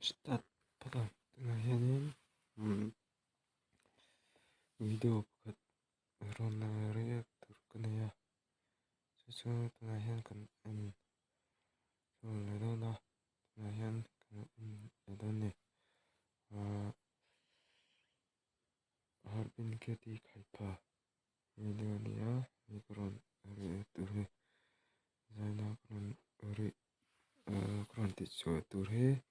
start pada ngayanin video bukat rona reactor kanya so ngayan kan ledona ngayan kan ledone Herbin keti khaipha video niya mikron reactor he zaina kron ti so tur he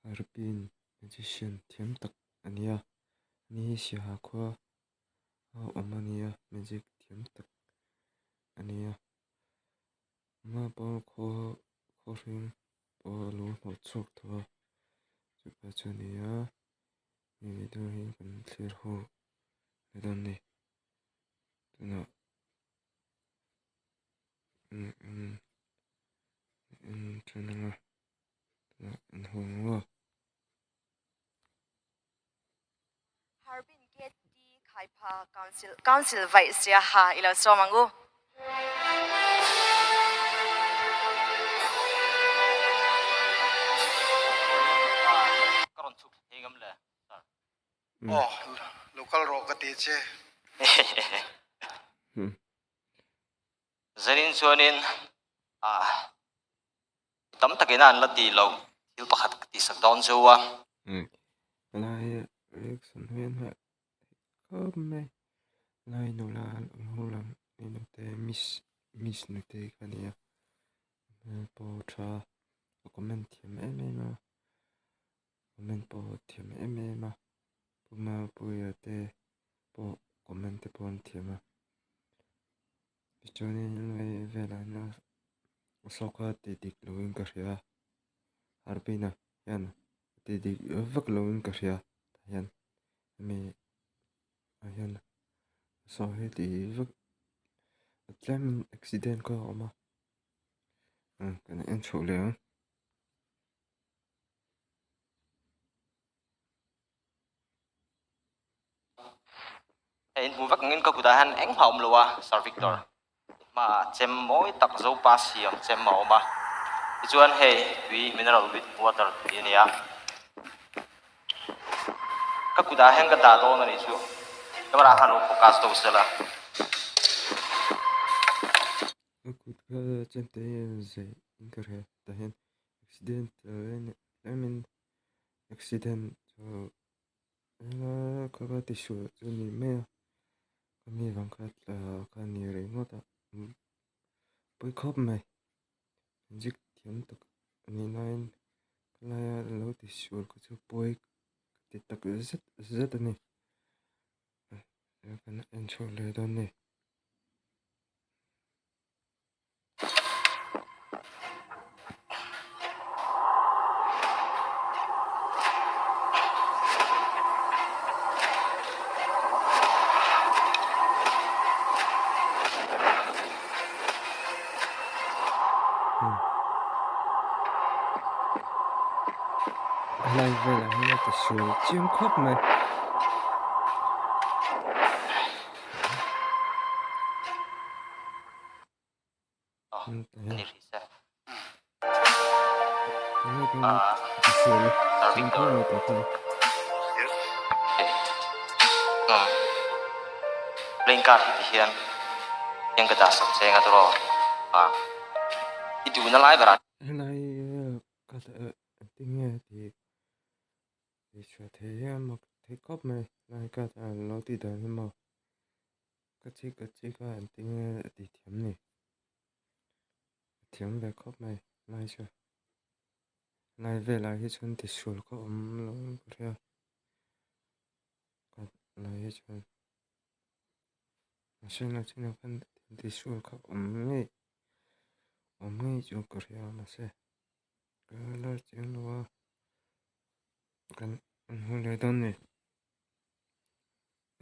Herbin magician thiam tak ania ni sia khwa omania magic thiam tak ania ma bol kho ring bolu no chok thwa chupa chania ni video hi kan clear ho ledan ni tuna tuna ho Herbin get di khaipha council vice ya ha ilo so mangu karon chuk hegam le oh local ro ka ti che zarin chuanin tam takin an la ti lo thil pakhat ti sak down zowa lai reaction hian ha khom me lai no la hulam ino te miss no te kania po tra comment thiam ma comment po thiam ma puma puya te po comment te pon thiama choni lai vela na soka te dik loin ka ria Herbina yan te dik vak loin ka ria yan me yan so he ti vak atlam accident ko oma kan en chole in mu vak ngin ka kudahan eng haum lowa sir Victor ma chem moi tak zo pa siam chem ma oma chuan he wi mineral with water ania ka kudahan ka da do na ni chu kamera hanu focus to sala كنت كنت زي إنكرها تهين accident من accident أنا كبات شو زني ما كمي فانكات كان يري موتا بيكوب ماي جيك تيمتك أني ناين كلا لو تشول كتو بويك تتك زدني كان انشول لدني Lai về là hay là số chiếm khắp mày ni risa số chiếm khắp mày tập này playing card hi hian yang ka da sak chenga to ro itu na lai bara lai cái tiếng thì cho thấy một thấy cóp mày lai cái lâu thì đời nhưng mà cái chiếc cái tiếng thì thiếm này thiếm về cóp mày lai cho lai về lại cái chân thì sủi có lâu cái lai cái chân xem là trên cái thì sủi có ngay chỗ cái mà sẽ cái là chuyện đó cái hồi đấy đó này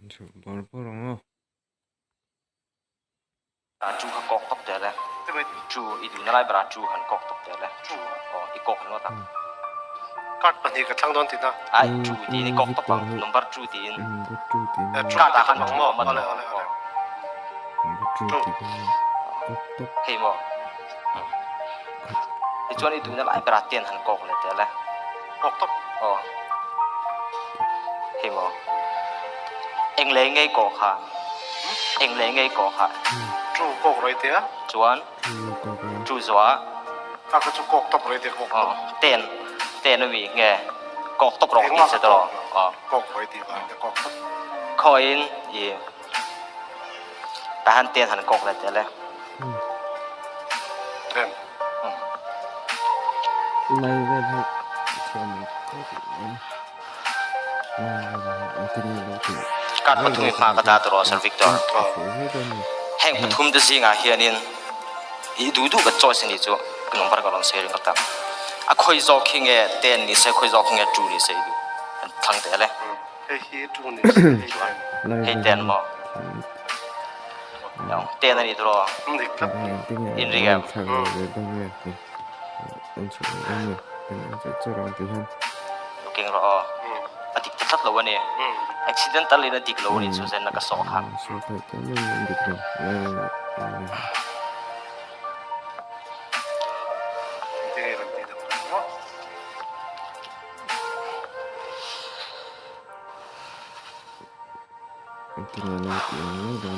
chú bảo lòng chu ka kok top te le chu itu na lai bara chu han kok top te le chu i kok no ta card pa ni ka thang don ti na ai chu ti ni kok top number chu ti in chú thì ka da han mo ma ole chú thì cốc tốc he mo i chuan itu na lai bara ten han kok le te le กตบ thì mà anh lấy ngay cổ khả anh lấy ngay cổ khả จูกกรอยเตีย chuan ก็ก็ chu zua ถ้าก็จูกกตบรอยเตียกกตบ tên tên nó bị nghe cột tóc rộng thì sẽ đó กกรอยเตียบ้านกกตบ coin gì ta han tiền hẳn cột lại thế này เต็ม ไม่ได้ให้ชมก็ถึงอันที่นี่เราถึง cắt một thùng pha cái đó San Victor สวยให้ตัวนี้ hẹn một thùng đó gì ngà hiện in ý đủ đủ cái choice này chứ cái nông bát cái lòng xe cái ta à khơi gió khi nghe tên ni sẽ khơi gió khi nghe chủ ni sẽ đủ thằng thế này เฮ้ยจูนี่ ให้เต้นบ่ yang tên này đó มันดิครับ in riêng thằng người đông người thì anh chủ anh người anh sẽ cho rằng thì hơn kinh rõ à thích thật lâu này accidentally nó thích lâu này cho nên nó cái sọ khang số phải cái mình được rồi này เตียมันตีดเนาะ anhที่นี่เราถึงนี่กัน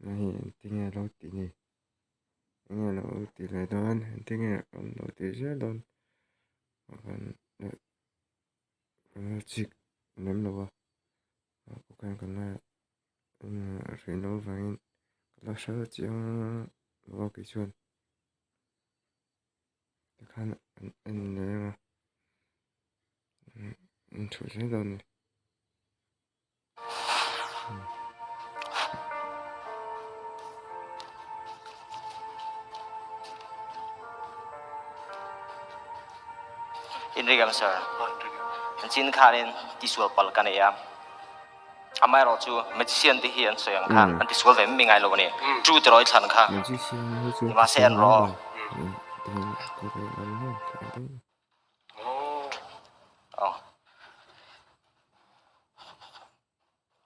này anhที่นี่เราถึงนี่anhเราถึงเลยตอนanhที่นี่เราถึงเสียตอนกันจิกน้ำเราก็กันนะเรียนรู้ฟังเราชอบจังเราคิดชวน看那个出现到你 in rigam sir chin kharin tisual pal kan ya amai ro chu magician ti hian soyang kha an tisual ve mi ngai lo ni chu troi than kha 你这些会做 ma sen ro 对，这个安弄肯定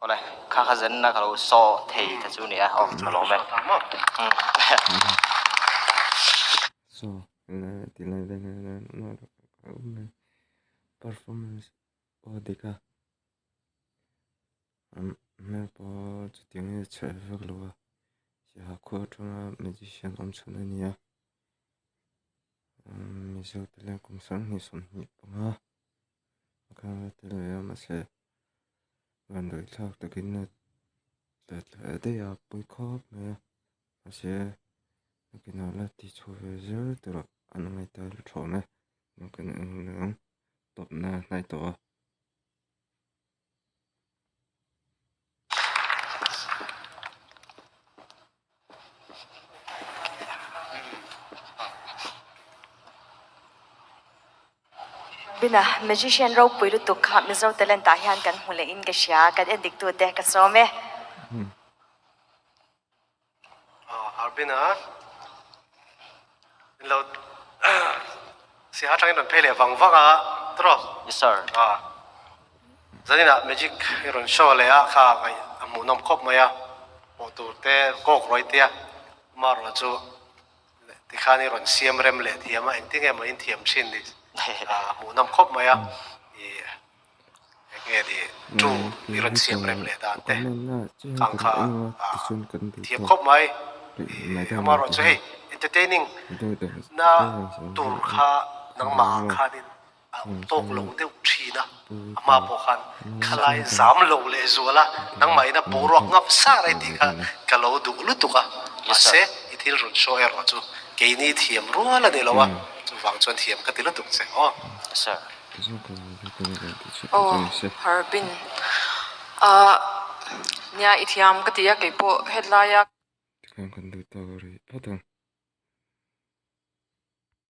Oleh, kakak zen nak kalau so teh tu ni ya, kalau me. ，so 那第来的那我们 performance 我这个，那把这点也吃不了啊，下课中啊，没去想俺村的你啊，没说的来工商你送你不啊，我看的来要么是。วันโดยทากตะกินนะแต่ได้ยาปุยคอบเนี่ยอาเซียตะกินอะไรที่ช่วยเยอะตัวอันนั้นไม่ตายชอบนะมันก็เนื้อตบหน้าในตัว bina magician ro puiru tu kha mizo talent ta hian kan hule in ka sha kan edik tu te ka some Herbinเราเสียหายนั่นเพลย์ฟังฟังตรอ Yes sir. จะนี่นะเมจิกรอนโชว์เลยข้าไอ้หมูน้ำคบมาโอตูเต้ก็กรอยเตี้ยมารอจูที่ข้านี่รอนเสียมเร็มเลยที่มาเอ็นที่ไงมาเอ็นเทียมชินดิหมูน้ำคบมาเงี้ยดิจูนี่รอนเสียมเร็มเลยด่านเต้ข้างข้าเทียมคบมามาเราจะให้ entertaining น่าตูนข้านังมาข้านี่ตกลงเดี๋ยวชีนะมาพอกันขลายสามโลเลยสัวละนังไม่นะปูรอกงับซาอะไรดีค่ะกะโลดูลุตุกะมาเสอีที่รุ่นโชว์เราจูเกนี่เทียมรัวละเดี๋ยววะจูฟังจนเทียมก็ติลุตุกเสอ๋อ Sir. Oh, Herbin. Nia itiam katia kay po headlaya. Kan kan du tawari patang